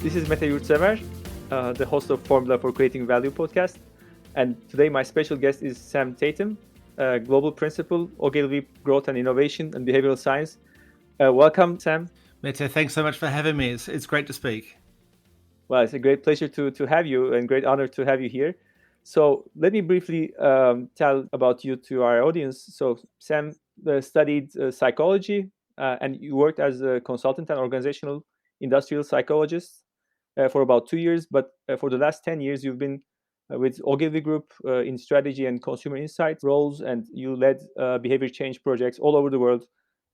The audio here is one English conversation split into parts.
This is Mete Yurtsever, the host of Formula for Creating Value podcast. And today my special guest is Sam Tatam, Global Principal, Ogilvy Growth and Innovation and Behavioral Science. Welcome, Sam. Mete, thanks so much for having me. It's great to speak. Well, it's a great pleasure to have you and great honor to have you here. So let me briefly tell about you to our audience. So Sam studied psychology and you worked as a consultant and organizational industrial psychologist for about 2 years. But for the last 10 years, you've been with Ogilvy Group in strategy and consumer insight roles, and you led behavior change projects all over the world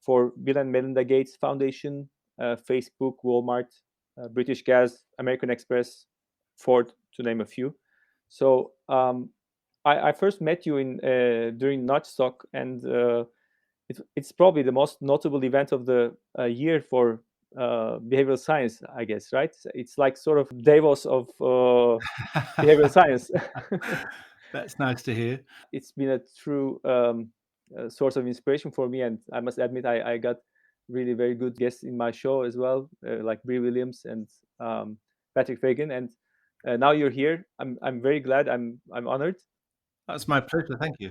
for Bill and Melinda Gates Foundation, Facebook, Walmart, British Gas, American Express, Ford, to name a few. So I first met you in during Nudgestock, and it's probably the most notable event of the year for behavioral science, I guess, right? It's like sort of Davos of behavioral science. That's nice to hear. It's been a true source of inspiration for me, and I must admit I got really very good guests in my show as well, like Bree Williams and Patrick Fagan. And now you're here. I'm very glad. I'm honored. That's my pleasure. Thank you.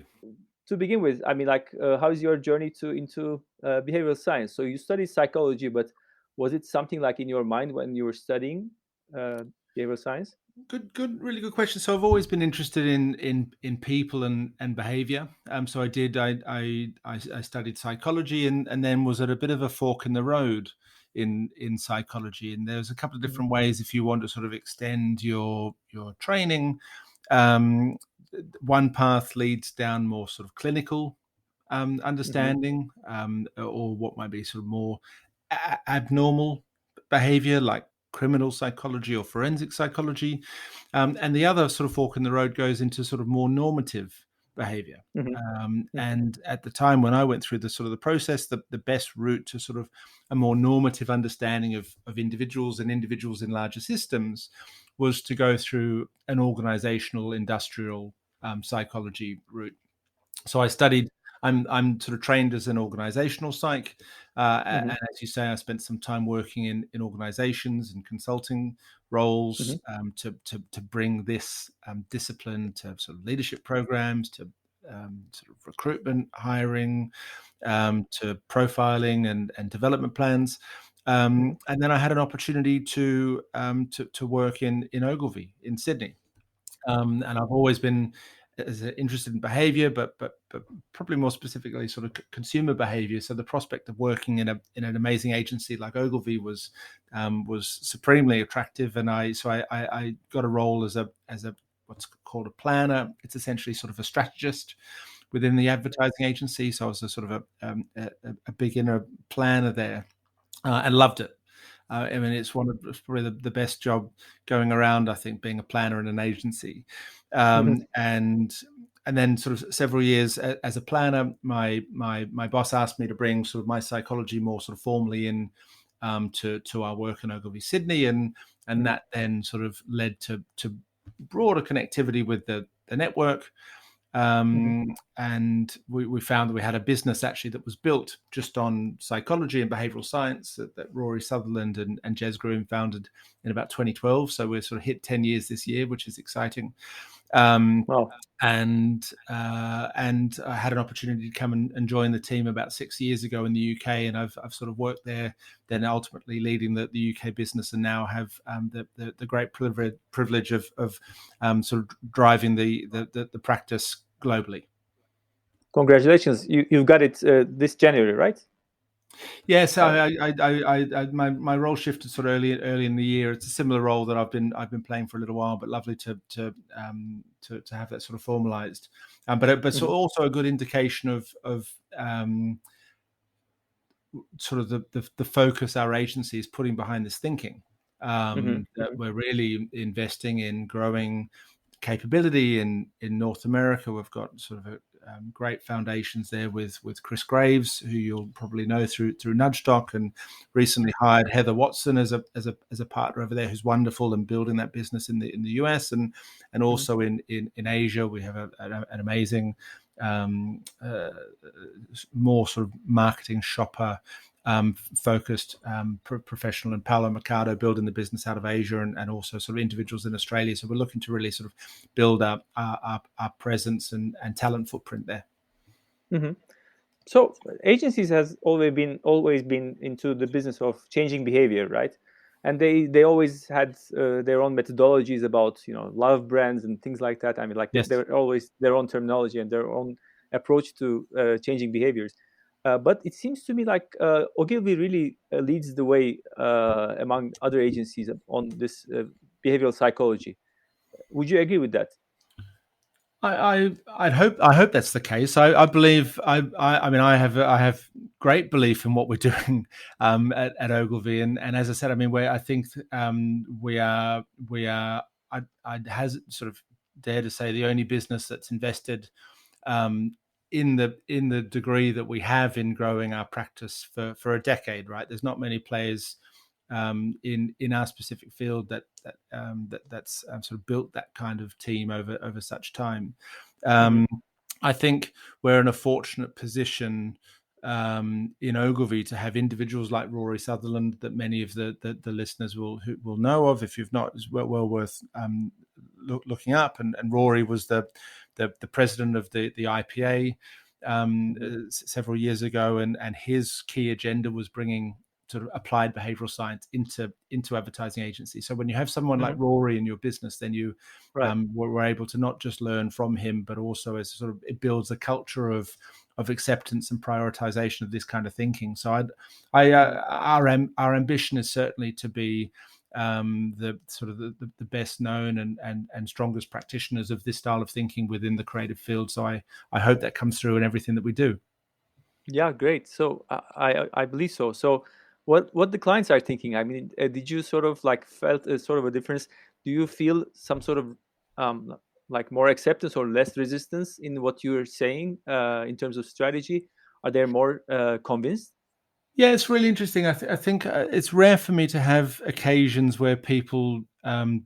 To begin with, I mean, like, how's your journey into behavioral science? So you studied psychology, but was it something like in your mind when you were studying behavioral science? Good, really good question. So I've always been interested in people and behavior. So I studied psychology and then was at a bit of a fork in the road in psychology. And there's a couple of different ways if you want to sort of extend your training. One path leads down more sort of clinical understanding, or what might be sort of more abnormal behavior, like criminal psychology or forensic psychology, and the other sort of fork in the road goes into sort of more normative behavior. And at the time when I went through the sort of the process, the best route to sort of a more normative understanding of individuals and individuals in larger systems was to go through an organizational industrial psychology route. So I studied. I'm sort of trained as an organizational psych, and as you say, I spent some time working in organizations and consulting roles to bring this discipline to sort of leadership programs, to sort of recruitment, hiring, to profiling and development plans. And then I had an opportunity to work in Ogilvy in Sydney, and I've always been interested in behavior, but probably more specifically sort of consumer behavior. So the prospect of working in an amazing agency like Ogilvy was supremely attractive, and I got a role as a what's called a planner. It's essentially sort of a strategist within the advertising agency. So I was a sort of a beginner planner there, and loved it. I mean, it's probably the best job going around, I think, being a planner in an agency. And then sort of several years as a planner, my boss asked me to bring sort of my psychology more sort of formally in to our work in Ogilvy Sydney, and that then sort of led to broader connectivity with the network. And we found that we had a business actually that was built just on psychology and behavioral science that Rory Sutherland and Jez Groom founded in about 2012. So we're sort of hit 10 years this year, which is exciting. Wow. And I had an opportunity to come and join the team about 6 years ago in the UK, and I've sort of worked there, then ultimately leading the UK business, and now have the great privilege of sort of driving the practice globally. Congratulations! You got it this January, right? Yes, my role shifted sort of early in the year. It's a similar role that I've been playing for a little while, but lovely to have that sort of formalized. But so also a good indication of sort of the focus our agency is putting behind this thinking. That we're really investing in growing capability in North America. We've got sort of great foundations there with Chris Graves, who you'll probably know through Nudgestock, and recently hired Heather Watson as a partner over there, who's wonderful and building that business in the US, and also in Asia. We have an amazing more sort of marketing shopper focused professional, and Paolo Mercado building the business out of Asia, and also sort of individuals in Australia. So we're looking to really sort of build up our presence and talent footprint there. Hmm. So agencies has always been into the business of changing behavior, right? And they always had their own methodologies about love brands and things like that. I mean, like Yes. they're always their own terminology and their own approach to changing behaviors. But it seems to me like Ogilvy really leads the way among other agencies on this behavioral psychology. Would you agree with that? I hope that's the case. I believe I mean I have great belief in what we're doing at Ogilvy, and as I said, I mean I think we are I has sort of dare to say the only business that's invested um, in the degree that we have in growing our practice for a decade. Right, there's not many players in our specific field that's sort of built that kind of team over such time. Hmm. Um, I think we're in a fortunate position in Ogilvy to have individuals like Rory Sutherland that many of the listeners will know of. If you've not, it's well worth looking up. And Rory was the president of the IPA Hmm. several years ago, and his key agenda was bringing sort of applied behavioral science into advertising agencies. So when you have someone like Hmm. Rory in your business, then you Right. were able to not just learn from him, but also as sort of it builds a culture of acceptance and prioritization of this kind of thinking. So Hmm. our ambition is certainly to be the sort of the best known and strongest practitioners of this style of thinking within the creative field. So I hope that comes through in everything that we do. Yeah, great. So I believe so. So what the clients are thinking? I mean, did you sort of like felt a sort of a difference? Do you feel some sort of um, like more acceptance or less resistance in what you're saying in terms of strategy? Are they more convinced? Yeah, it's really interesting. I think it's rare for me to have occasions where people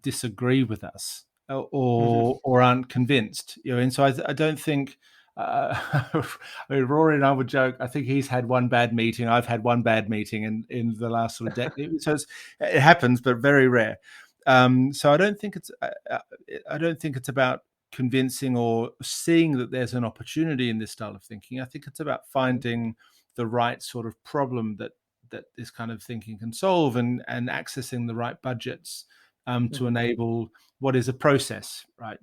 disagree with us Hmm. or aren't convinced. And so I don't think. I mean, Rory and I would joke. I think he's had one bad meeting. I've had one bad meeting in the last sort of decade. So it happens, but very rare. So I don't think it's about convincing or seeing that there's an opportunity in this style of thinking. I think it's about Hmm. finding the right sort of problem that this kind of thinking can solve, and accessing the right budgets to Hmm. enable what is a process, right?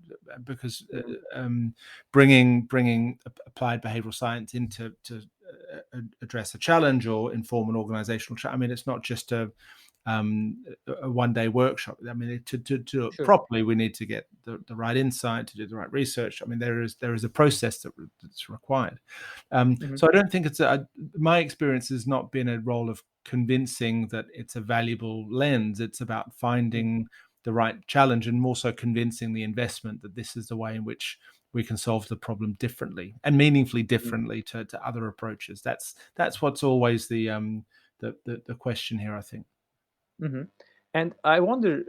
Because Hmm. bringing applied behavioral science into to address a challenge or inform an organizational challenge. I mean, it's not just a one day workshop. I mean, to do it Sure. properly, we need to get the right insight, to do the right research. I mean, there is a process that's required. Hmm. So I don't think my experience has not been a role of convincing that it's a valuable lens. It's about finding the right challenge, and more so convincing the investment that this is the way in which we can solve the problem differently and meaningfully Hmm. differently to other approaches. That's what's always the question here, I think. Hmm. And I wonder,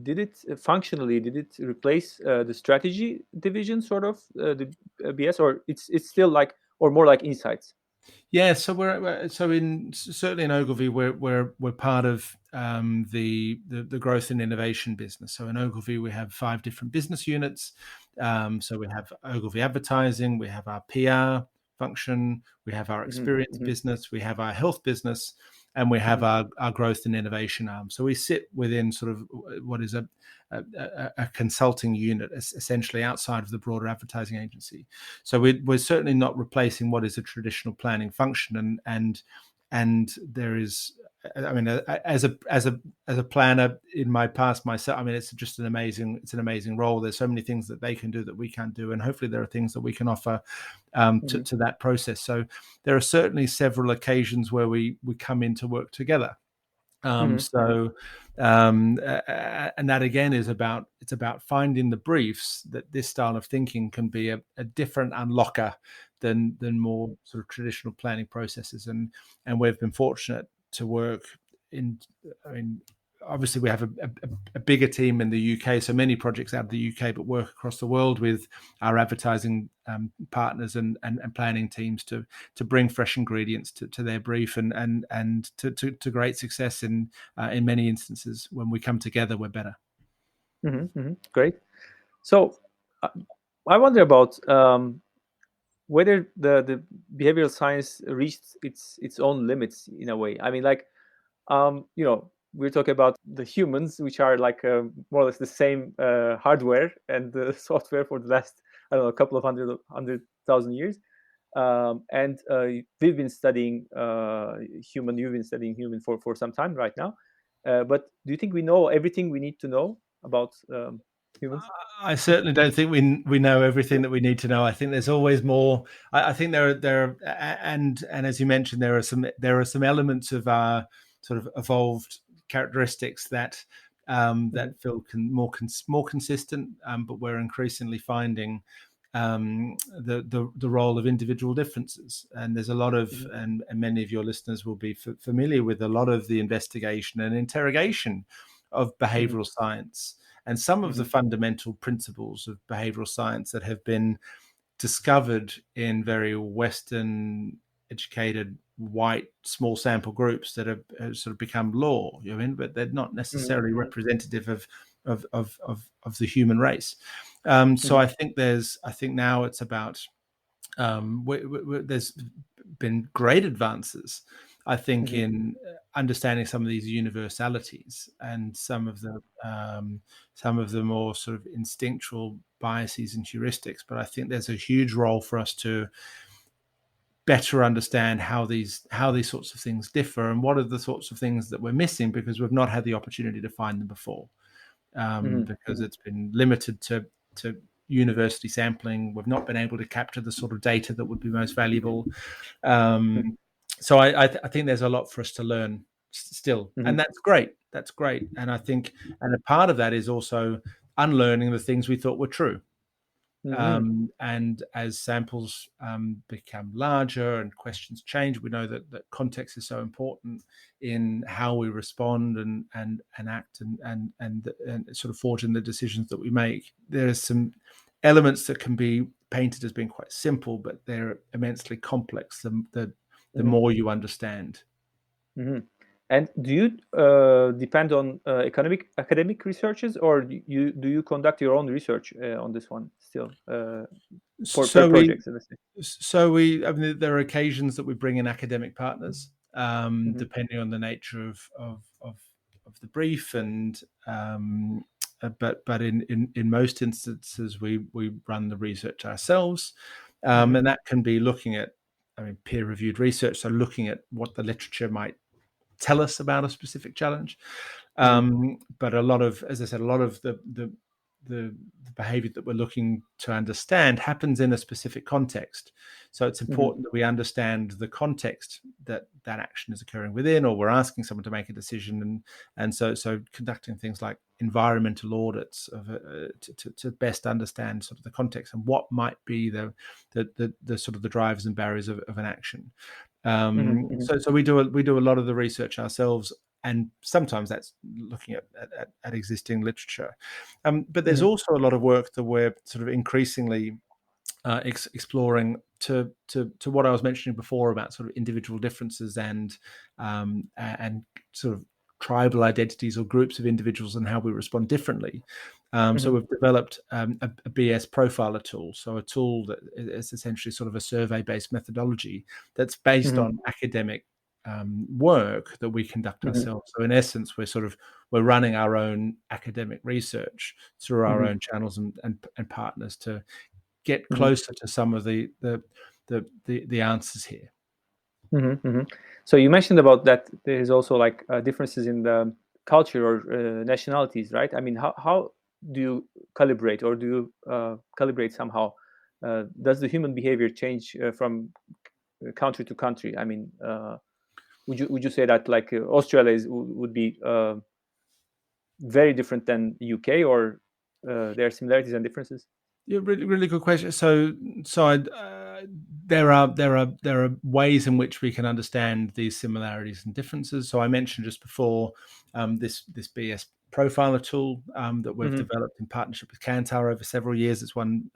did it functionally, did it replace the strategy division, sort of the BS, or it's still like, or more like insights? Yeah, so so in certainly in Ogilvy, we're part of the growth and innovation business. So in Ogilvy, we have 5 different business units. So we have Ogilvy Advertising, we have our PR function, we have our Hmm. experience Hmm. business, we have our health business, and we have Hmm. our growth and innovation arm. So we sit within sort of what is a consulting unit, essentially outside of the broader advertising agency. So we're certainly not replacing what is a traditional planning function, and there is, I mean, as a planner in my past myself, I mean, it's an amazing role. There's so many things that they can do that we can't do, and hopefully there are things that we can offer Hmm. to that process. So there are certainly several occasions where we come in to work together. Hmm. Hmm. And that again is about finding the briefs that this style of thinking can be a different unlocker than more sort of traditional planning processes. And we've been fortunate to work in, I mean, obviously we have a bigger team in the UK, so many projects out of the UK, but work across the world with our advertising partners and planning teams to bring fresh ingredients to their brief and to great success in many instances. When we come together, we're better. Great. So uh, I wonder about whether the behavioral science reached its own limits in a way. I mean, like, we're talking about the humans, which are like more or less the same hardware and the software for the last, I don't know, a couple of hundred thousand years. And we've been studying human. You've been studying human for some time right now. But do you think we know everything we need to know about humans? I certainly don't think we know everything that we need to know. I think there's always more. I think and as you mentioned, there are some elements of our sort of evolved characteristics that Mm-hmm. that feel more consistent, but we're increasingly finding the role of individual differences. And there's a lot of, Mm-hmm. and many of your listeners will be familiar with a lot of the investigation and interrogation of Mm-hmm. behavioral science and some of the Mm-hmm. fundamental principles of behavioral science that have been discovered in very Western educated white small sample groups that have sort of become law, you know, but they're not necessarily Mm-hmm. representative of the human race. So Mm-hmm. I think now it's about there's been great advances, I think, Mm-hmm. in understanding some of these universalities and some of the more sort of instinctual biases and heuristics. But I think there's a huge role for us to better understand how these sorts of things differ and what are the sorts of things that we're missing because we've not had the opportunity to find them before, because Mm-hmm. it's been limited to university sampling. We've not been able to capture the sort of data that would be most valuable. Um, so I think there's a lot for us to learn still, Mm-hmm. and that's great. That's great, and I think, and a part of that is also unlearning the things we thought were true. Mm-hmm. And as samples become larger and questions change, we know that context is so important in how we respond and act and sort of forge in the decisions that we make. There's some elements that can be painted as being quite simple, but they're immensely complex. The Mm-hmm. more you understand. Mm-hmm. And do you depend on academic researches, or do you conduct your own research on this one still for per So we projects? Let's say. I mean, there are occasions that we bring in academic partners, Mm-hmm. depending on the nature of the brief, and but in most instances we run the research ourselves, Mm-hmm. and that can be looking at, I mean, peer reviewed research, so looking at what the literature might tell us about a specific challenge. Mm-hmm. But a lot of, as I said, a lot of the behavior that we're looking to understand happens in a specific context. So it's Mm-hmm. important that we understand the context that that action is occurring within, or we're asking someone to make a decision, and so conducting things like environmental audits of to best understand sort of the context and what might be the sort of the drivers and barriers of an action. Mm-hmm. So we do a lot of the research ourselves, and sometimes that's looking at existing literature. But there's Mm-hmm. also a lot of work that we're sort of increasingly exploring to what I was mentioning before about sort of individual differences and sort of tribal identities or groups of individuals and how we respond differently. So Mm-hmm. we've developed a BS profiler tool, so a tool that is essentially sort of a survey-based methodology that's based Mm-hmm. on academic work that we conduct Mm-hmm. ourselves. So in essence, we're running our own academic research through our Mm-hmm. own channels and partners to get Mm-hmm. closer to some of the answers here. Mm-hmm. Mm-hmm. So you mentioned about that there is also like differences in the culture or nationalities, right? I mean, how do you calibrate, or do you calibrate somehow? Does the human behavior change from country to country? I mean, would you say that like Australia would be very different than UK, or there are similarities and differences? Yeah, really, really good question. So there are ways in which we can understand these similarities and differences. So I mentioned just before this BS profiler tool that we've Mm-hmm. developed in partnership with Kantar over several years. It's won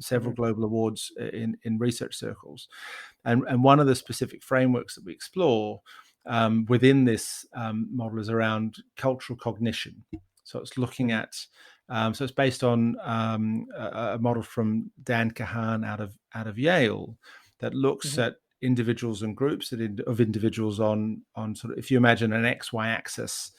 several global awards in research circles, and one of the specific frameworks that we explore within this model is around cultural cognition. So it's looking Mm-hmm. at so it's based on a model from Dan Kahan out of Yale that looks Mm-hmm. at individuals and groups of individuals on sort of, if you imagine an XY axis,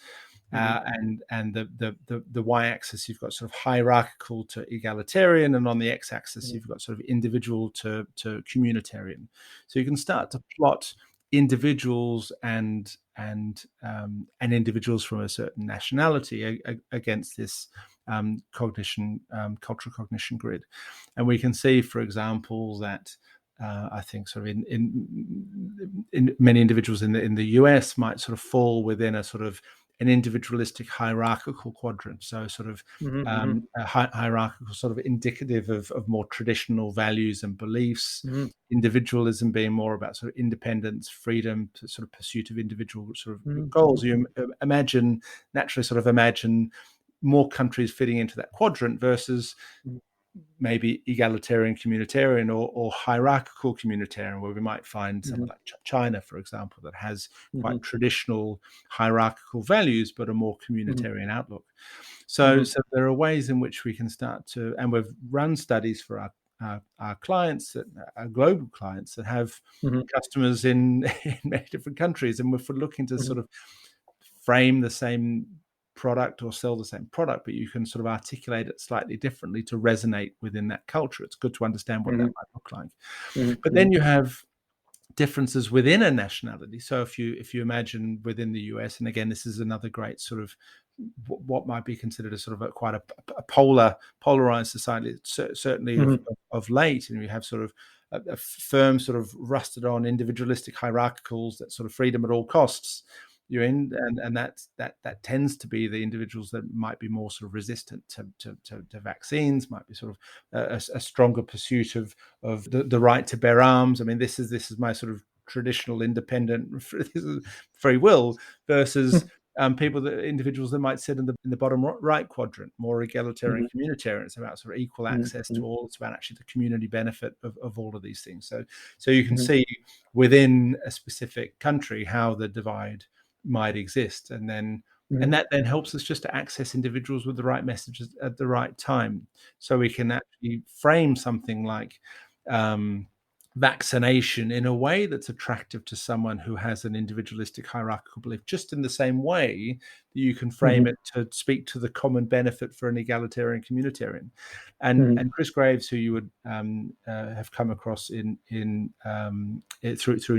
Mm-hmm. and the y-axis you've got sort of hierarchical to egalitarian, and on the x-axis you've got sort of individual to communitarian. So you can start to plot individuals and individuals from a certain nationality against this cultural cognition grid, and we can see, for example, that I think sort of in many individuals in the US might sort of fall within a sort of an individualistic hierarchical quadrant. So sort of Mm-hmm. a hierarchical, sort of indicative of more traditional values and beliefs. Mm-hmm. Individualism being more about sort of independence, freedom, sort of pursuit of individual sort of Mm-hmm. goals. You naturally sort of imagine more countries fitting into that quadrant versus maybe egalitarian communitarian or hierarchical communitarian, where we might find Mm-hmm. someone like China, for example, that has Mm-hmm. quite traditional hierarchical values but a more Mm-hmm. communitarian outlook. So there are ways in which we can start to, and we've run studies for our clients, our global clients that have Mm-hmm. customers in many different countries, and if we're looking to Mm-hmm. sort of frame the same product or sell the same product, but you can sort of articulate it slightly differently to resonate within that culture. It's good to understand what that Mm-hmm. might look like. But Mm-hmm. then you have differences within a nationality. So if you imagine within the US, and again, this is another great sort of what might be considered a sort of quite a polarized society, certainly Mm-hmm. of late, and we have sort of a firm sort of rusted on individualistic hierarchicals, that sort of freedom at all costs you're in, and that tends to be the individuals that might be more sort of resistant to vaccines, might be sort of a stronger pursuit of the right to bear arms. I mean, this is my sort of traditional independent free will versus individuals that might sit in the bottom right quadrant, more egalitarian Mm-hmm. communitarian. It's about sort of equal access Mm-hmm. to all. It's about actually the community benefit of all of these things. So you can Mm-hmm. see within a specific country how the divide might exist, and that then helps us just to access individuals with the right messages at the right time, so we can actually frame something like vaccination in a way that's attractive to someone who has an individualistic hierarchical belief, just in the same way that you can frame Mm-hmm. it to speak to the common benefit for an egalitarian communitarian. And Mm-hmm. Chris Graves, who you would have come across through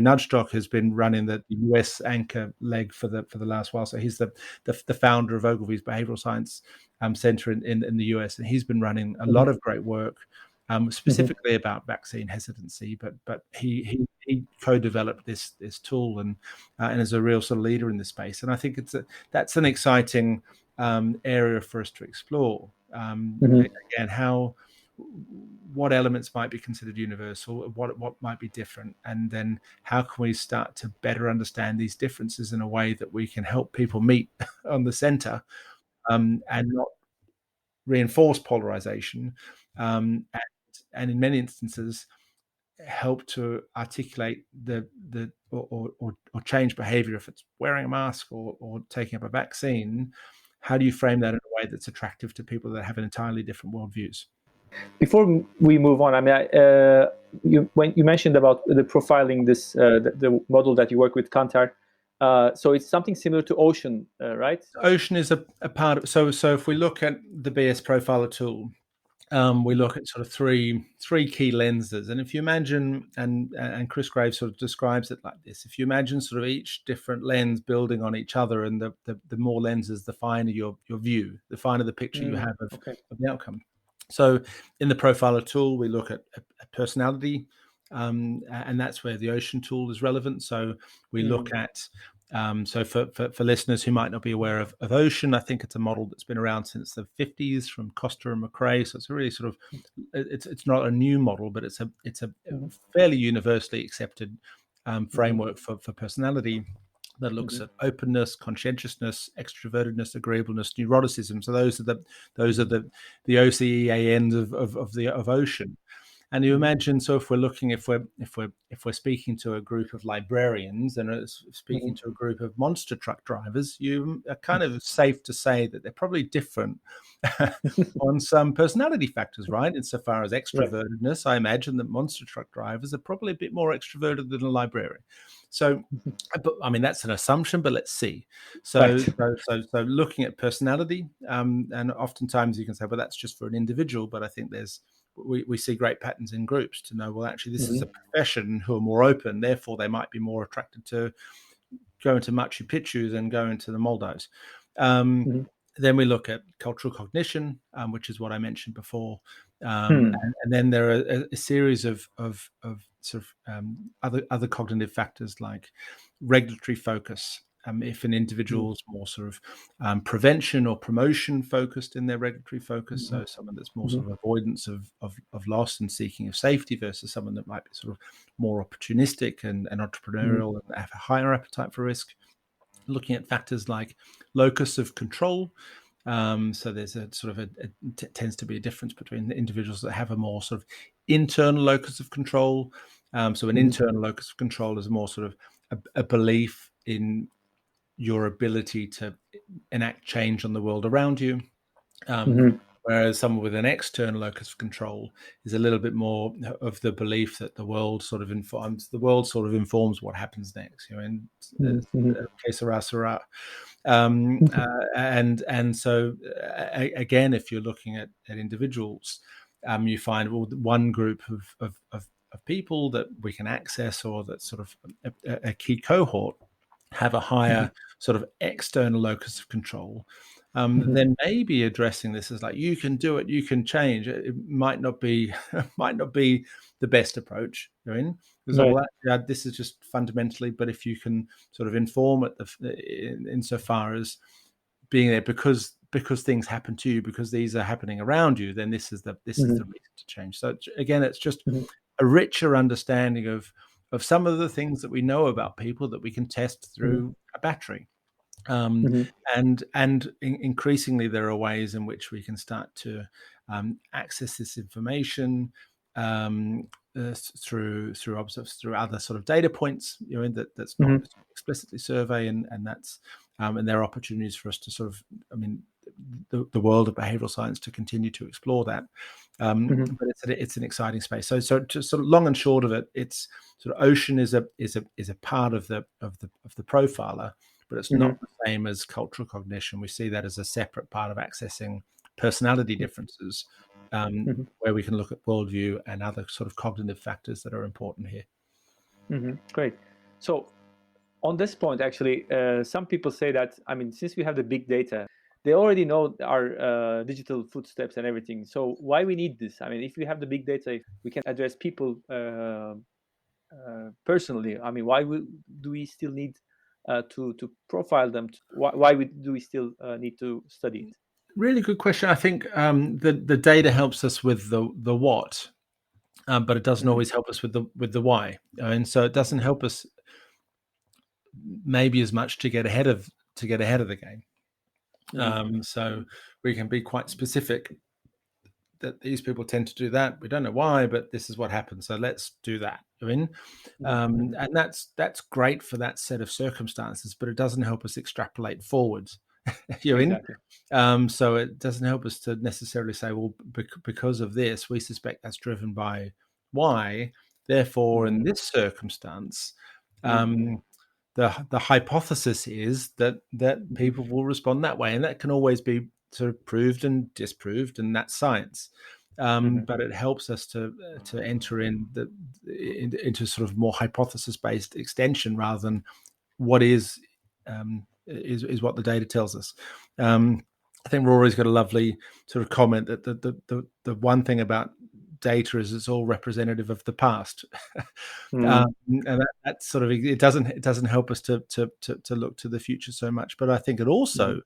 Nudge Doc, has been running the US anchor leg for the last while. So he's the founder of Ogilvy's Behavioral Science Center in the US, and he's been running a lot of great work Mm-hmm. specifically about vaccine hesitancy, but he co-developed this tool and is a real sort of leader in this space. And I think that's an exciting area for us to explore. Mm-hmm. Again, what elements might be considered universal, what might be different, and then how can we start to better understand these differences in a way that we can help people meet on the center, and not reinforce polarization, and in many instances help to articulate or change behavior. If it's wearing a mask or taking up a vaccine, how do you frame that in a way that's attractive to people that have an entirely different worldviews? Before we move on, I mean, when you mentioned about the profiling, the model that you work with Kantar, so it's something similar to Ocean, right? Ocean is a part of. So if we look at the BS Profiler tool, we look at sort of three key lenses. And if you imagine, and Chris Graves sort of describes it like this: if you imagine sort of each different lens building on each other, and the more lenses, the finer your view, the finer the picture you have Okay. of the outcome. So in the Profiler tool, we look at a personality, and that's where the Ocean tool is relevant. So we look at So for listeners who might not be aware of Ocean, I think it's a model that's been around since the 50s from Costa and McRae. So it's a really sort of it's not a new model, but it's a Mhm. fairly universally accepted Mhm. framework for personality that looks Mhm. at openness, conscientiousness, extrovertedness, agreeableness, neuroticism. So those are the OCEA ends of Ocean. And you Mhm. imagine, so if we're speaking to a group of librarians and speaking Mhm. to a group of monster truck drivers, you are kind Mhm. of safe to say that they're probably different on some personality factors, right? Insofar as Right. extrovertedness, I imagine that monster truck drivers are probably a bit more extroverted than a librarian. So, Mhm. but I mean that's an assumption, but let's see. So, Right. looking at personality, and oftentimes you can say, well, that's just for an individual, but I think we see great patterns in groups to know, well, actually, this is Mhm. a profession who are more open, therefore they might be more attracted to go into Machu Picchu than go into the Maldives. Um, Mhm. then we look at cultural cognition, which is what I mentioned before, Hmm. and then there are a series of sort of other cognitive factors like regulatory focus. If an Mhm. individual is more sort of prevention or promotion focused in their regulatory focus, Mhm. so someone that's more Mhm. sort of avoidance of loss and seeking of safety versus someone that might be sort of more opportunistic and Mhm. entrepreneurial and have a higher appetite for risk. Looking at factors like locus of control. So there's a sort of tends to be a difference between the individuals that have a more sort of internal locus of control. So an Mhm. internal locus of control is more sort of a belief in your ability to enact change on the world around you. Um, Mhm. Whereas someone with an external locus of control is a little bit more of the belief that the world sort of informs what happens next. In Mhm. Mhm. que sera, sera. Mhm. And so again, if you're looking at individuals, you find, well, one group of people that we can access, or that sort of a key cohort, have a higher sort of external locus of control, Mhm. then maybe addressing this as like, you can do it, you can change. It might not be might not be the best approach. Because, Right. well, actually, this is just fundamentally. But if you can sort of inform it insofar as being there because things happen to you, because these are happening around you, then this is the Mhm. reason to change. So again, it's just Mhm. a richer understanding of some of the things that we know about people that we can test Mhm. through a battery. Um, Mhm. and increasingly, there are ways in which we can start to access this information um, through other sort of data points, that's not Mhm. explicitly survey, and that's and there are opportunities for us to sort of, I mean, the world of behavioral science to continue to explore that. Mhm. But it's an exciting space. So just sort of long and short of it, it's sort of Ocean is a part of the profiler, but it's Mhm. not the same as cultural cognition. We see that as a separate part of accessing personality differences, Mhm. where we can look at worldview and other sort of cognitive factors that are important here. Mhm. Great. So on this point, actually, some people say that, I mean, since we have the big data, they already know our digital footsteps and everything. So why we need this? I mean, if we have the big data, if we can address people personally, I mean, do we still need to profile them? Do we still need to study it? Really good question. I think the data helps us with the what, but it doesn't Mhm. always help us with the why, and so it doesn't help us maybe as much to get ahead of the game. Mhm. So we can be quite specific that these people tend to do that. We don't know why, but this is what happens. So let's do that. Mhm. Mhm. And that's great for that set of circumstances, but it doesn't help us extrapolate forwards. You're in. Exactly. So it doesn't help us to necessarily say, well, because of this, we suspect that's driven by Y. Therefore, Mhm. in this circumstance, Mhm. um, the hypothesis is that Mhm. people will respond that way, and that can always be sort of proved and disproved, and that's science. Mhm. But it helps us to enter into sort of more hypothesis based extension rather than what is what the data tells us. I think Rory's got a lovely sort of comment that the one thing about data is it's all representative of the past. Mm-hmm. And that sort of it doesn't help us to look to the future so much. But I think it also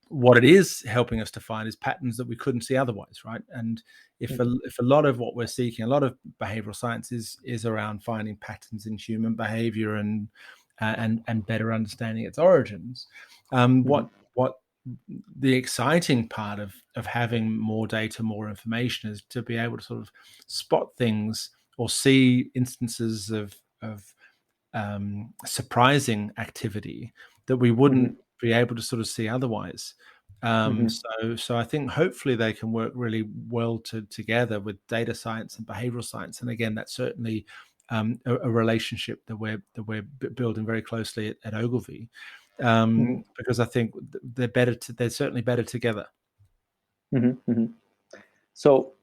what it is helping us to find is patterns that we couldn't see otherwise, right? And if a lot of what we're seeking, a lot of behavioral science is around finding patterns in human behavior and better understanding its origins. What the exciting part of having more data, more information, is to be able to sort of spot things or see instances of surprising activity that we Mm-hmm. wouldn't be able to sort of see otherwise. Mm-hmm. So I think hopefully they can work really well together with data science and behavioral science. And again, that's certainly a relationship that we're building very closely at Ogilvy, Mm-hmm. because I think they're certainly better together. Mm-hmm. Mm-hmm. So,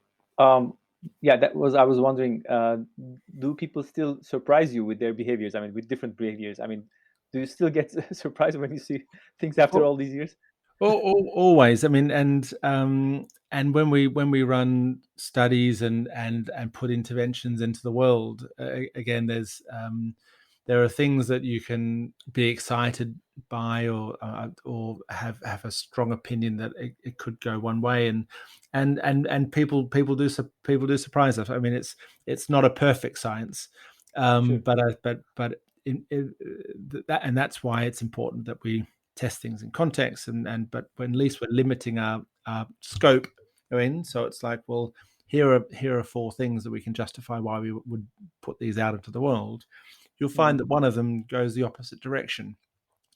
yeah, that was I was wondering. Do people still surprise you with their behaviors? I mean, with different behaviors. I mean, do you still get surprised when you see things after all these years? Always. I mean, and when we run studies and put interventions into the world, again, there are things that you can be excited by or have a strong opinion that it could go one way, and people do surprise us. I mean, it's not a perfect science, Sure. but that's why it's important that we test things in context but when at least we're limiting our scope in. So it's like, well, here are four things that we can justify why we would put these out into the world. You'll Mm-hmm. find that one of them goes the opposite direction.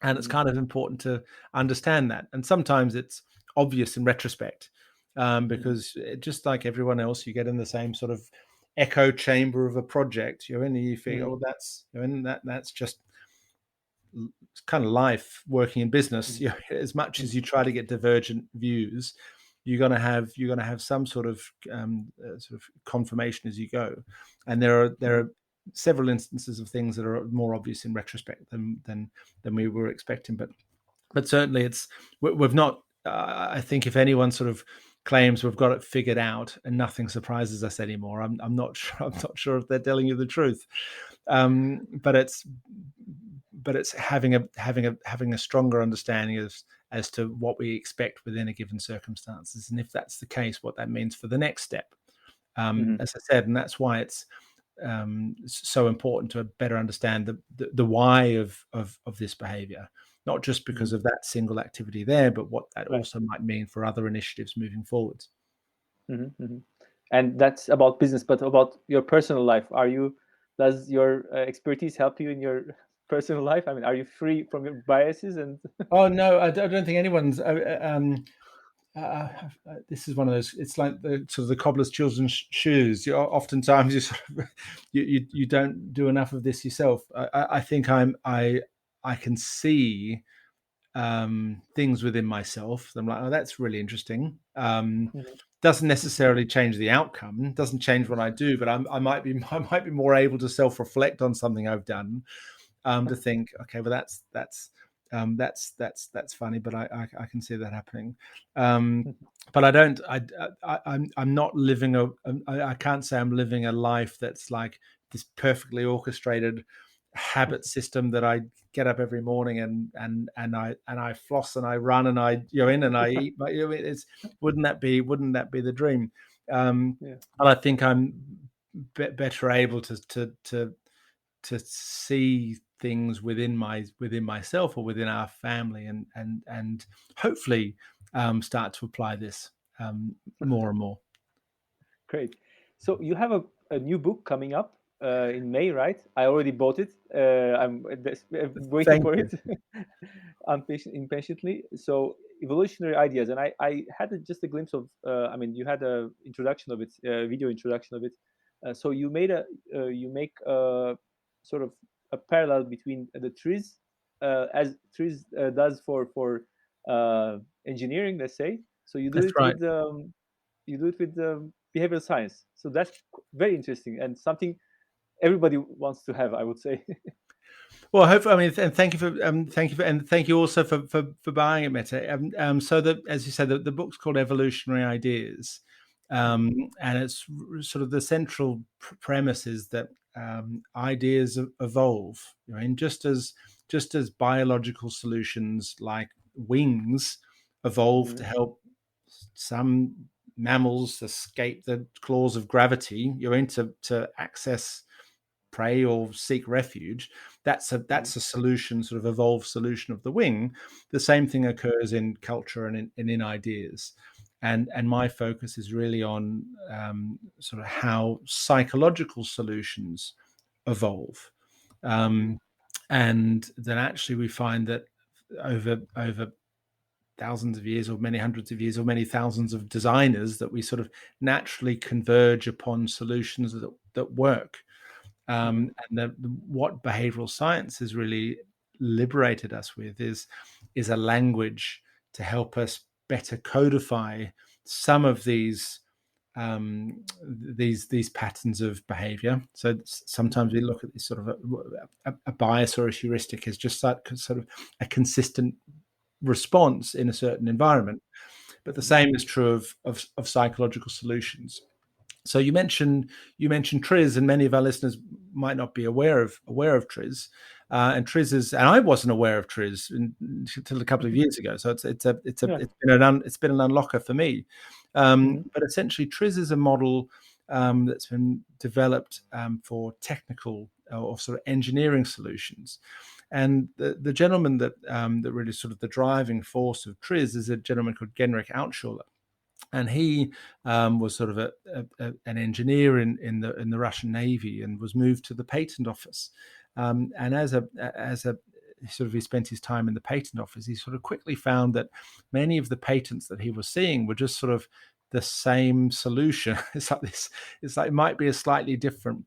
And it's Mm-hmm. kind of important to understand that. And sometimes it's obvious in retrospect, because just like everyone else, you get in the same sort of echo chamber of a project. You're in and you think, Mm-hmm. oh, that's just kind of life working in business. As much as Mm-hmm. you try to get divergent views, you're gonna have some sort of confirmation as you go. And there Mm-hmm. are several instances of things that are more obvious in retrospect than we were expecting. But certainly we've not. I think if anyone sort of claims we've got it figured out and nothing surprises us anymore, I'm not sure. I'm not sure if they're telling you the truth. But it's having a stronger understanding as to what we expect within a given circumstances, and if that's the case, what that means for the next step. Mm-hmm. As I said, and that's why it's so important to better understand the why of this behavior, not just Mm-hmm. because of that single activity there, but what that Right. also might mean for other initiatives moving forwards. Mm-hmm. Mm-hmm. And that's about business, but about your personal life. Does your expertise help you in your personal life? I mean, are you free from your biases and? Oh no, I don't think anyone's. This is one of those. It's like the sort of the cobbler's children's shoes. Oftentimes you sort of, you don't do enough of this yourself. I think I can see things within myself. I'm like, oh, that's really interesting. Mhm. Doesn't necessarily change the outcome. Doesn't change what I do, but I might be I might be more able to self reflect on something I've done, to think, okay, well that's funny, but I can see that happening. But I don't. I'm not living I can't say I'm living a life that's like this perfectly orchestrated habit system that I get up every morning and I floss and I run and I in and I eat. But it's wouldn't that be the dream? Yeah. But I think I'm better able to see things within myself or within our family and hopefully start to apply this more and more. Great. So you have a new book coming up in May, right? I already bought it. I'm waiting Thank for you. it impatiently. So evolutionary ideas, and I had just a glimpse of. I mean, you had a introduction of it, video introduction of it. So you make a sort of a parallel between the trees, as trees does for engineering, let's say. So That's right. you do it with behavioral science. So that's very interesting and something everybody wants to have, I would say. Well, hopefully, I mean, and thank you also for buying it, Meta. So that, as you said, the book's called Evolutionary Ideas, And it's sort of the central premise is that ideas evolve. And just as biological solutions like wings evolve to help some mammals escape the claws of gravity, to access prey or seek refuge. That's a solution, sort of evolved solution of the wing. The same thing occurs in culture and in ideas. And my focus is really on sort of how psychological solutions evolve. And then actually we find that over thousands of years or many hundreds of years or many thousands of designers, that we sort of naturally converge upon solutions that work. And what behavioral science has really liberated us with is a language to help us better codify some of these patterns of behavior. So sometimes we look at this sort of a bias or a heuristic as just sort of a consistent response in a certain environment, but the same is true of psychological solutions. So you mentioned TRIZ, and many of our listeners might not be aware of TRIZ. And TRIZ is, and I wasn't aware of TRIZ until a couple of years ago. So it's been an unlocker for me. But essentially, TRIZ is a model that's been developed for technical or sort of engineering solutions. And the gentleman that really sort of the driving force of TRIZ is a gentleman called Genrich Altschuler. And he was sort of an engineer in the Russian Navy, and was moved to the patent office. And as a sort of he spent his time in the patent office, he sort of quickly found that many of the patents that he was seeing were just sort of the same solution. It's like it might be a slightly different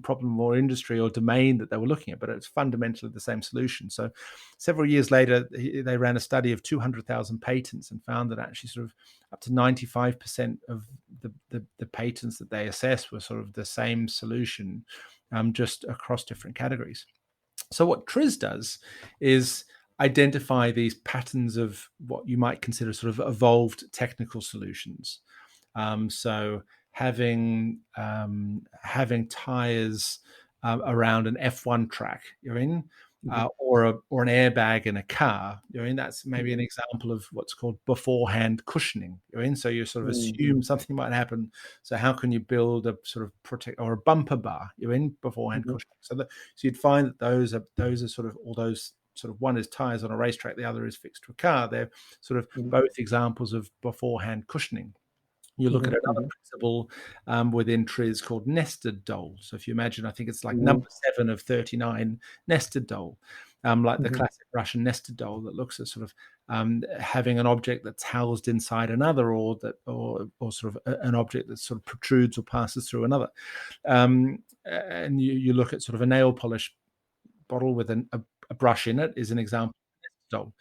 problem or industry or domain that they were looking at, but it's fundamentally the same solution. So several years later, they ran a study of 200,000 patents and found that actually sort of up to 95% of the patents that they assessed were sort of the same solution, just across different categories. So what TRIZ does is identify these patterns of what you might consider sort of evolved technical solutions. So having tires around an F1 track, you're in, or an airbag in a car, you're in. That's maybe an example of what's called beforehand cushioning. You're in, so you sort of assume something might happen. So how can you build a sort of protect or a bumper bar? You're in beforehand cushioning. So you'd find that those are sort of all those. Sort of one is tires on a racetrack, the other is fixed to a car. They're sort of both examples of beforehand cushioning. You look at another principle within TRIZ called nested dole. So if you imagine, I think it's like number 7 of 39 nested dole, like the classic Russian nested dole that looks at sort of having an object that's housed inside another, or sort of an object that sort of protrudes or passes through another. And you look at sort of a nail polish bottle with a brush in it is an example of nested dole.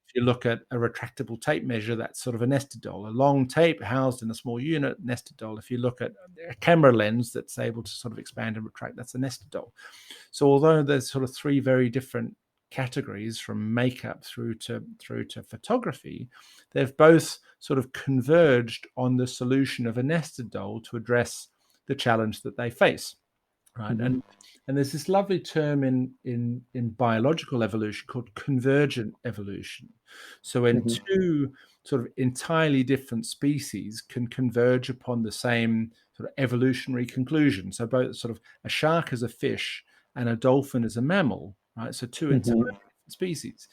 If you look at a retractable tape measure, that's sort of a nested dole. A long tape housed in a small unit, nested dole. If you look at a camera lens that's able to sort of expand and retract, that's a nested dole. So although there's sort of 3 very different categories, from makeup through to photography, they've both sort of converged on the solution of a nested dole to address the challenge that they face. Right. And there's this lovely term in biological evolution called convergent evolution. So when 2 sort of entirely different species can converge upon the same sort of evolutionary conclusion. So both sort of a shark as a fish and a dolphin as a mammal, right? So 2 entirely different species,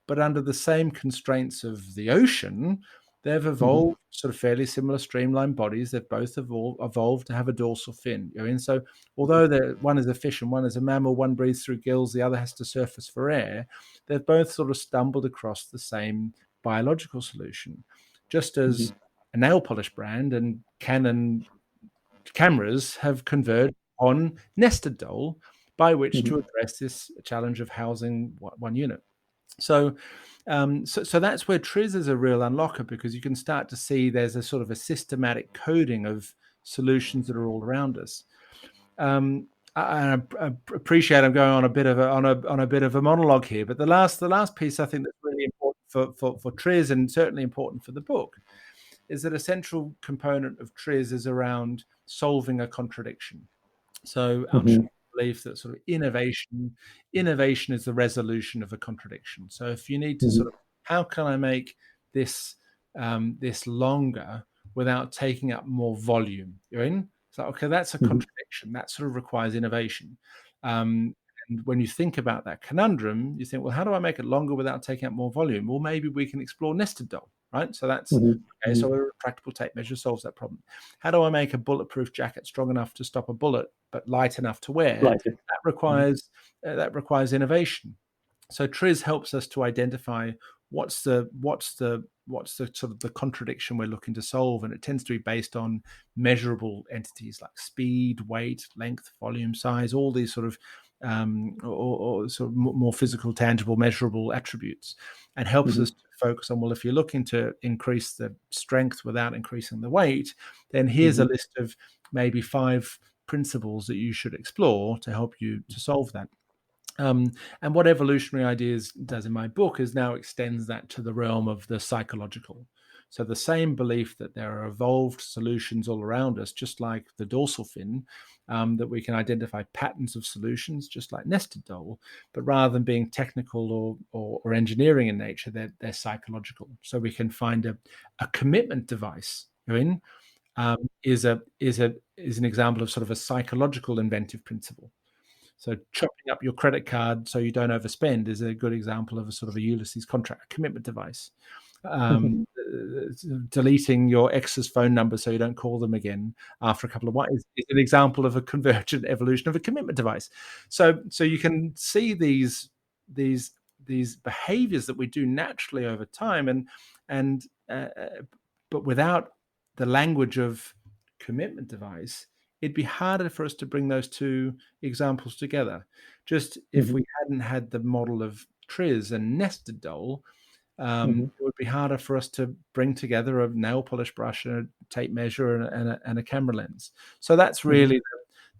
but under the same constraints of the ocean, they've evolved sort of fairly similar streamlined bodies. They've both evolved to have a dorsal fin. And so although one is a fish and one is a mammal, one breathes through gills, the other has to surface for air, they've both sort of stumbled across the same biological solution. Just as a nail polish brand and Canon cameras have converged on nested dole, by which to address this challenge of housing one unit. So that's where TRIZ is a real unlocker, because you can start to see there's a sort of a systematic coding of solutions that are all around us. I appreciate I'm going on a bit of a monologue here, but the last piece I think that's really important for TRIZ, and certainly important for the book, is that a central component of TRIZ is around solving a contradiction. So our Mm-hmm. belief that sort of innovation is the resolution of a contradiction. So if you need to Mm-hmm. sort of, how can I make this this longer without taking up more volume? You're in. So okay, that's a Mm-hmm. contradiction. That sort of requires innovation. Um, and when you think about that conundrum, you think, well, how do I make it longer without taking up more volume? Well, maybe we can explore nested doll, right? So that's okay. Mm-hmm. So a retractable tape measure solves that problem. How do I make a bulletproof jacket strong enough to stop a bullet but light enough to wear? Like it. Mm-hmm. That requires innovation. So TRIZ helps us to identify what's the sort of the contradiction we're looking to solve, and it tends to be based on measurable entities like speed, weight, length, volume, size, all these sort of or sort of more physical, tangible, measurable attributes, and helps Mm-hmm. us to focus on, well, if you're looking to increase the strength without increasing the weight, then here's a Mm-hmm. list of maybe 5 principles that you should explore to help you to solve that. And what Evolutionary Ideas does in my book is now extends that to the realm of the psychological. So the same belief that there are evolved solutions all around us, just like the dorsal fin, that we can identify patterns of solutions, just like nested doll, but rather than being technical or engineering in nature, they're psychological. So we can find a commitment device. Is an example of sort of a psychological inventive principle. So chopping up your credit card so you don't overspend is a good example of a sort of a Ulysses contract, commitment device. Deleting your ex's phone number so you don't call them again after a couple of months is an example of a convergent evolution of a commitment device. So you can see these these behaviors that we do naturally over time, and but without the language of commitment device, it'd be harder for us to bring those two examples together. Just if Mm-hmm. we hadn't had the model of TRIZ and nested doll, Mm-hmm. it would be harder for us to bring together a nail polish brush and a tape measure and a camera lens. So Mm-hmm.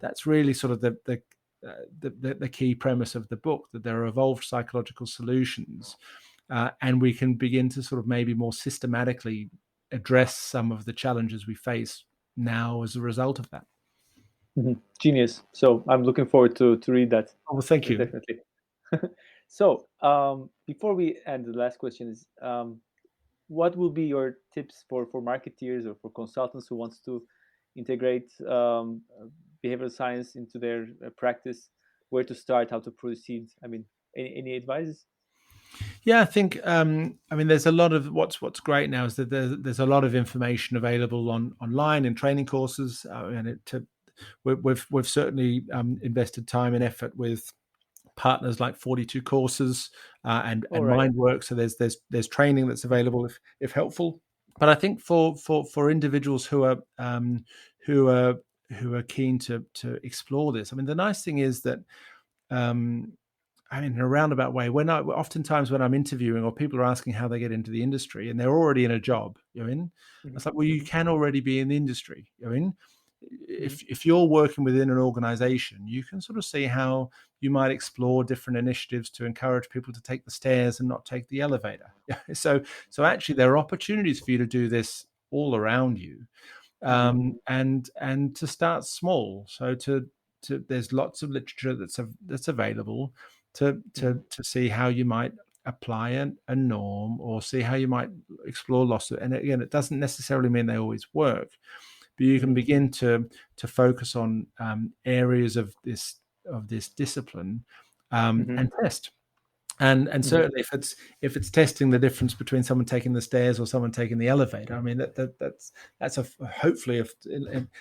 that's really sort of the key premise of the book, that there are evolved psychological solutions, and we can begin to sort of maybe more systematically address some of the challenges we face now as a result of that. Mm-hmm. Genius. So I'm looking forward to read that. Oh, well, thank you. Definitely. So before we end, the last question is, what will be your tips for marketeers or for consultants who wants to integrate behavioral science into their practice? Where to start? How to proceed? I mean, any advice? Yeah, I think I mean there's a lot of what's great now is that there's a lot of information available online in training courses, and we've certainly invested time and effort with partners like 42 Courses All and right. Mindwork. So there's training that's available if helpful. But I think for individuals who are who are keen to explore this, I mean the nice thing is that um, I mean, in a roundabout way, oftentimes when I'm interviewing or people are asking how they get into the industry and they're already in a job, you're in. Mm-hmm. It's like, well, you Mm-hmm. can already be in the industry, you're in. Mm-hmm. If you're working within an organization, you can sort of see how you might explore different initiatives to encourage people to take the stairs and not take the elevator. So actually, there are opportunities for you to do this all around you, Mm-hmm. and to start small. So to there's lots of literature that's available to see how you might apply a norm or see how you might explore loss. And again, it doesn't necessarily mean they always work, but you can Mm-hmm. begin to focus on areas of this discipline, Mm-hmm. and test. And Mm-hmm. certainly if it's testing the difference between someone taking the stairs or someone taking the elevator, I mean that's a hopefully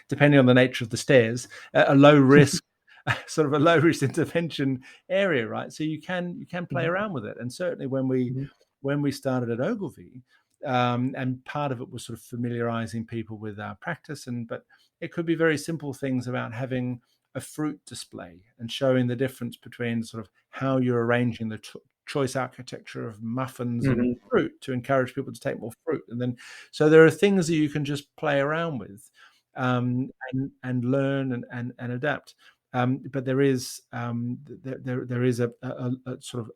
depending on the nature of the stairs, a low risk sort of a low risk intervention area, right? So you can play Mm-hmm. around with it. And certainly Mm-hmm. when we started at Ogilvy, and part of it was sort of familiarizing people with our practice, but it could be very simple things about having a fruit display and showing the difference between sort of how you're arranging the choice architecture of muffins and Mm-hmm. fruit to encourage people to take more fruit. And then, so there are things that you can just play around with, and learn and adapt. But there is there is a sort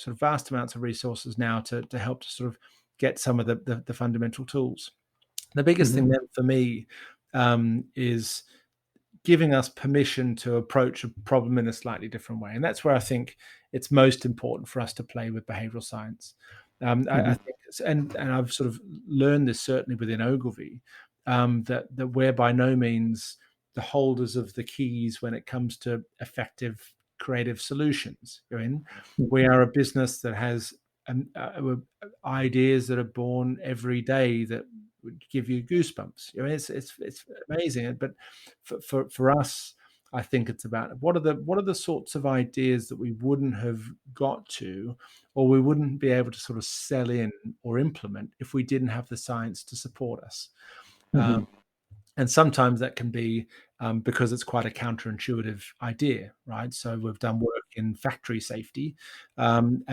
of vast amounts of resources now to help to sort of get some of the fundamental tools. The biggest Mm-hmm. thing then for me is giving us permission to approach a problem in a slightly different way. And that's where I think it's most important for us to play with behavioral science. I Mm-hmm. think, and I've sort of learned this certainly within Ogilvy, that we're by no means the holders of the keys when it comes to effective creative solutions. We are a business that has ideas that are born every day that would give you goosebumps. It's amazing. But for us, I think it's about what are the sorts of ideas that we wouldn't have got to, or we wouldn't be able to sort of sell in or implement if we didn't have the science to support us. Um, Mm-hmm. and sometimes that can be because it's quite a counterintuitive idea, right? So we've done work in factory safety, and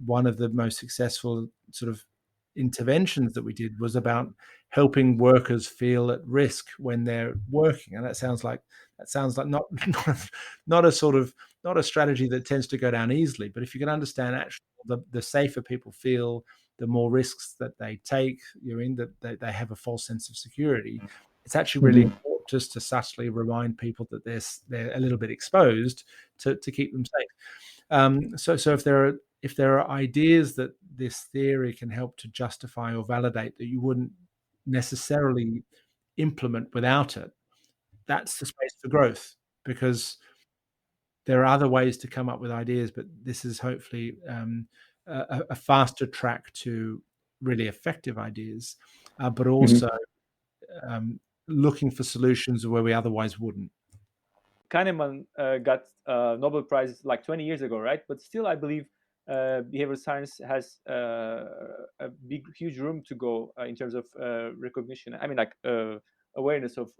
one of the most successful sort of interventions that we did was about helping workers feel at risk when they're working, and that sounds like not not a sort of not a strategy that tends to go down easily. But if you can understand actually the safer people feel, the more risks that they take, that they have a false sense of security. It's actually really Mm-hmm. important just to subtly remind people that they're a little bit exposed to keep them safe. So if there are ideas that this theory can help to justify or validate that you wouldn't necessarily implement without it, that's the space for growth, because there are other ways to come up with ideas, but this is hopefully a faster track to really effective ideas, but Mm-hmm. also um, looking for solutions where we otherwise wouldn't. Kahneman got Nobel Prize like 20 years ago, right? But still, I believe behavioral science has a big, huge room to go in terms of recognition. I mean, like awareness of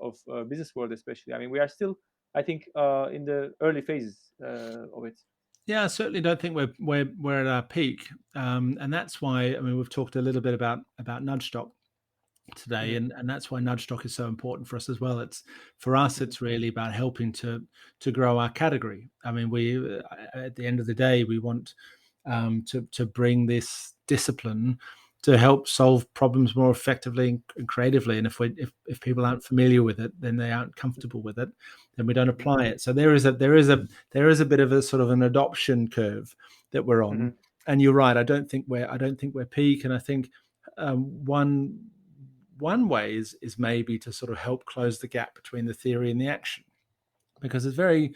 business world, especially. I mean, we are still, I think, in the early phases of it. Yeah, I certainly don't think we're at our peak, and that's why I mean we've talked a little bit about nudge stock today, Mm-hmm. and that's why nudge stock is so important for us as well. It's for us, it's really about helping to grow our category. I mean, we at the end of the day, we want to bring this discipline to help solve problems more effectively and creatively. And if people aren't familiar with it, then they aren't comfortable with it, then we don't Mm-hmm. apply it. So there is a bit of a sort of an adoption curve that we're on. Mm-hmm. And you're right. I don't think we're peak. And I think one way is maybe to sort of help close the gap between the theory and the action, because it's very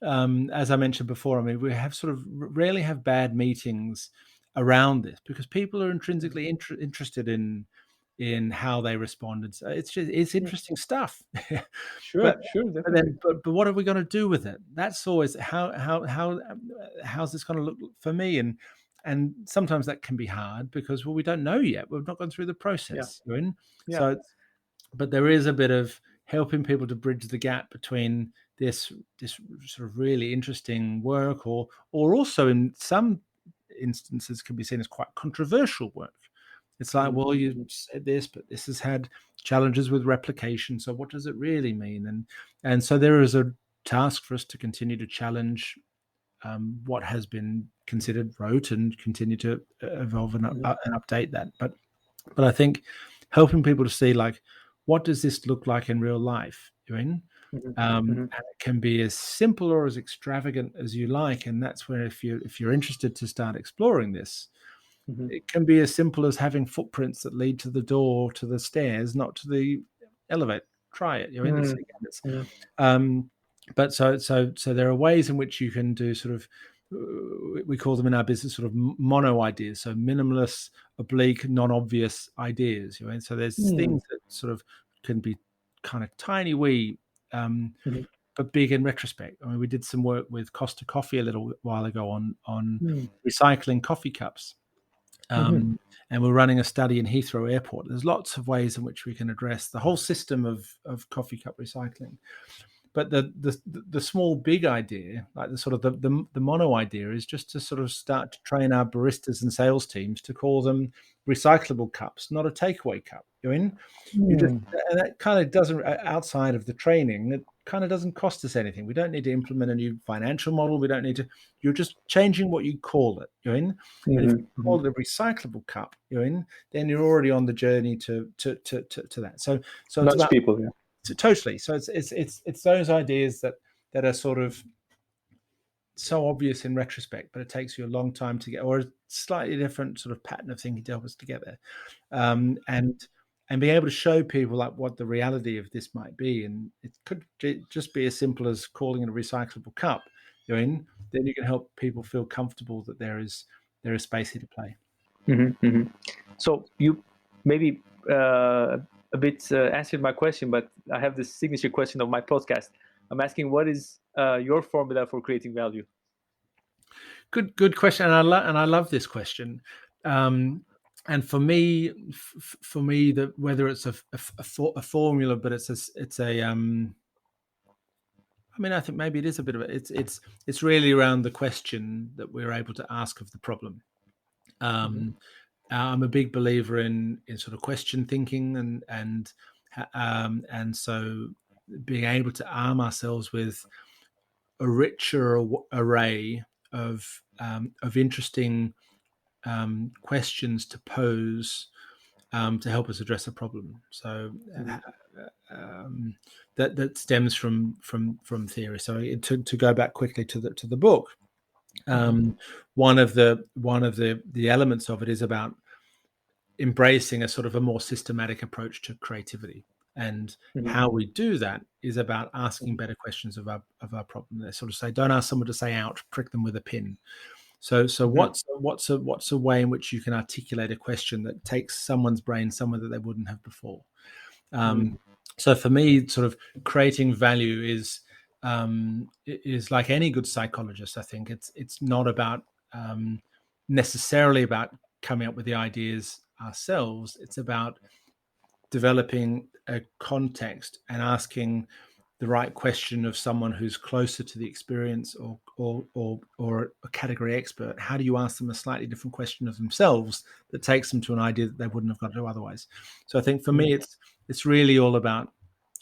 as I mentioned before, I mean, we have sort of rarely have bad meetings around this because people are intrinsically interested in how they respond, and so it's Yeah. interesting stuff. Sure, but sure, but definitely. then but what are we going to do with it? That's always how's this going to look for me, and sometimes that can be hard because well we don't know yet. We've not gone through the Yeah, process. You're in. yeah. So but there is a bit of helping people to bridge the gap between this sort of really interesting work, or also in some instances can be seen as quite controversial work. It's like, Mm-hmm. well, you Mm-hmm. said this, but this has had challenges with replication. So what does it really mean? And so there is a task for us to continue to challenge what has been considered rote and continue to evolve and update that. But I think helping people to see like what does this look like in real life, Mm-hmm. and Mm-hmm. it can be as simple or as extravagant as you like. And that's where if you're interested to start exploring this, Mm-hmm. it can be as simple as having footprints that lead to the door, to the stairs, not to the elevator. Try it. It's again, it's Mm-hmm. um, but so there are ways in which you can do sort of we call them in our business sort of mono ideas, so minimalist, oblique, non-obvious ideas. And so there's Mm-hmm. things that sort of can be kind of tiny wee, um, Mm-hmm. but big in retrospect. I mean, we did some work with Costa Coffee a little while ago on Mm-hmm. recycling coffee cups. Mm-hmm. And we're running a study in Heathrow Airport. There's lots of ways in which we can address the whole system of coffee cup recycling. But the small big idea, like the sort of the mono idea, is just to sort of start to train our baristas and sales teams to call them recyclable cups, not a takeaway cup. You just Mm-hmm. and that kind of doesn't outside of the training. It kind of doesn't cost us anything. We don't need to implement a new financial model. We don't need to. You're just changing what you call it. You're in, and if you call it a recyclable cup, you're in. Then you're already on the journey to that. So it's Nudge about people. Yeah. totally. So it's those ideas that are sort of so obvious in retrospect, but it takes you a long time to get, or a slightly different sort of pattern of thinking to help us to get there, and being able to show people like what the reality of this might be, and it could just be as simple as calling it a recyclable cup. You're in, then you can help people feel comfortable that there is space here to play. So you maybe a bit answered my question, but I have this signature question of my podcast. I'm asking, what is your formula for creating value? Good question, and I love this question. And for me, that whether it's a formula, but it's a I mean, I think maybe it is a bit of it's really around the question that we're able to ask of the problem. I'm a big believer in sort of question thinking, and so being able to arm ourselves with a richer array of interesting questions to pose to help us address a problem. So that stems from theory. So to go back quickly to the book, one of the elements of it is about embracing a sort of a more systematic approach to creativity. And how we do that is about asking better questions of our problem. They sort of say, don't ask someone to say out, prick them with a pin. So what's a way in which you can articulate a question that takes someone's brain somewhere that they wouldn't have before? So for me, sort of creating value is like any good psychologist. I think it's not about necessarily about coming up with the ideas ourselves. It's about developing a context and asking the right question of someone who's closer to the experience or a category expert. How do you ask them a slightly different question of themselves that takes them to an idea that they wouldn't have got to otherwise? So I think for me, it's really all about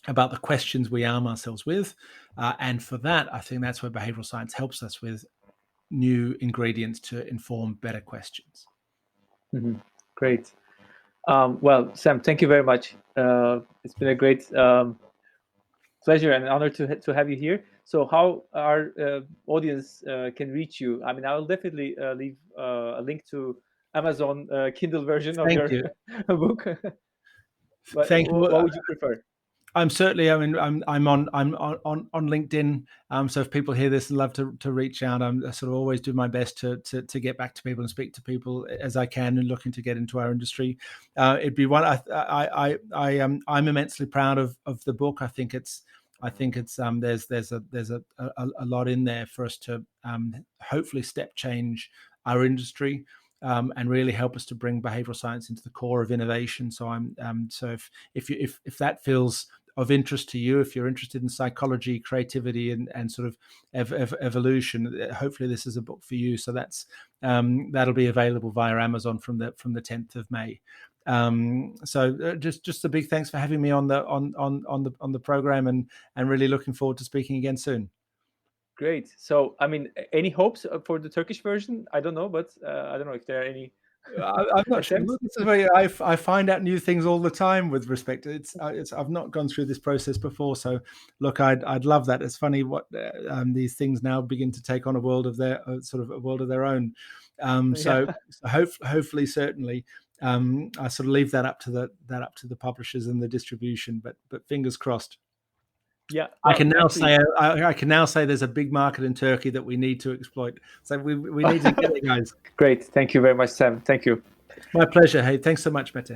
the questions we arm ourselves with, and for that, I think that's where behavioral science helps us with new ingredients to inform better questions. Great. Well, Sam, thank you very much. It's been a great pleasure and honor to have you here. So how our audience can reach you? I mean, I'll definitely leave a link to Amazon Kindle version of your book. But Thank you. What would you prefer? I'm certainly. I mean, I'm on LinkedIn. So if people hear this and love to reach out, I sort of always do my best to get back to people and speak to people as I can, and looking to get into our industry. It'd be one. I'm immensely proud of the book. I think it's there's a lot in there for us to hopefully step change our industry. And really help us to bring behavioral science into the core of innovation. So so if that feels of interest to you, if you're interested in psychology, creativity, and sort of evolution, hopefully this is a book for you. So that's that'll be available via Amazon from the 10th of May. So just a big thanks for having me on the program, and really looking forward to speaking again soon. Great. So, I mean, any hopes for the Turkish version? I don't know, but I don't know if there are any. I'm not sure. Look, this is where I find out new things all the time with respect to it's. I've not gone through this process before, so look, I'd love that. It's funny what these things now begin to take on a world of their sort of a world of their own. So hopefully, certainly, I sort of leave that up to the publishers and the distribution, but fingers crossed. Yeah, well, I can now say there's a big market in Turkey that we need to exploit. So we need to get it, guys. Great. Thank you very much, Sam. Thank you. My pleasure. Hey, thanks so much, Mete.